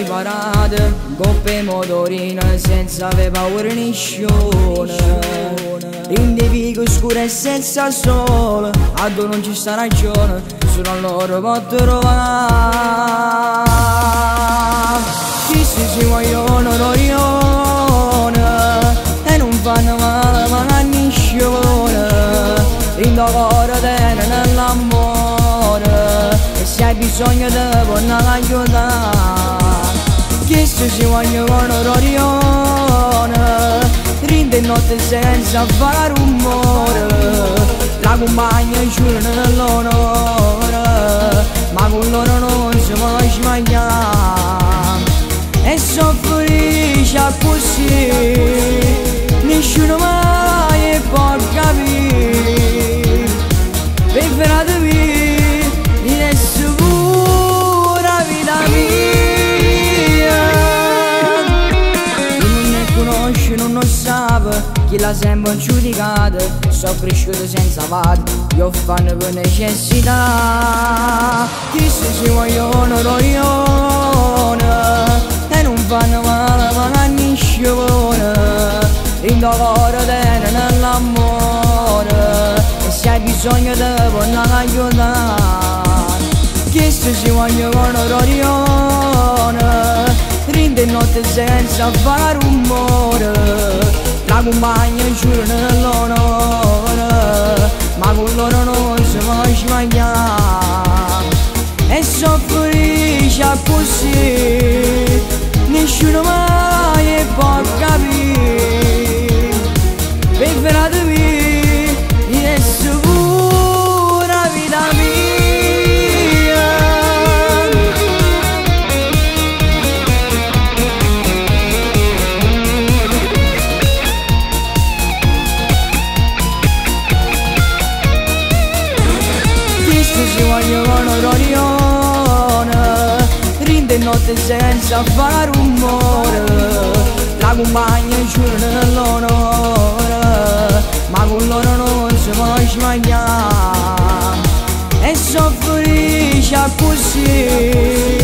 parate, coppe motorina senza avere paura nessuno. Individuo scuro e senza sole, a dove non ci sta ragione, solo a loro può trovare. Chi si vogliono l'orione e non fanno male ma a nessuno. Rindo cuore tenere nell'amore e se hai bisogno di può aiutare. Chi si vogliono l'orione, rinde notte senza fare rumore, la compagna giura nell'onore, ma con loro non si può sbagliare. E sono felice così, nessuno mai può capire, per veratevi di nessuna pura vita mia. Chi non ne conosce non lo sa, chi l'ha sempre giudicata, sono cresciuto senza padre, io fanno per necessità. Chi si vogliono l'orione e non fanno male ma a nessuno. Rindo cuore tenere nell'amore e se hai bisogno di può aiutare. Chi si vogliono l'orione, rinde notte senza fare rumore, la compagna giura nell'onore, ma con loro non si può sbagliare. E sono felice così, nessuno mai può capire, per veratevi di nessuna pura vita mia. Chi si vogliono l'orione, rinde notte senza fare rumore, la compagna giura nell'onore, ma con loro non si può sbagliare. E sono felice così,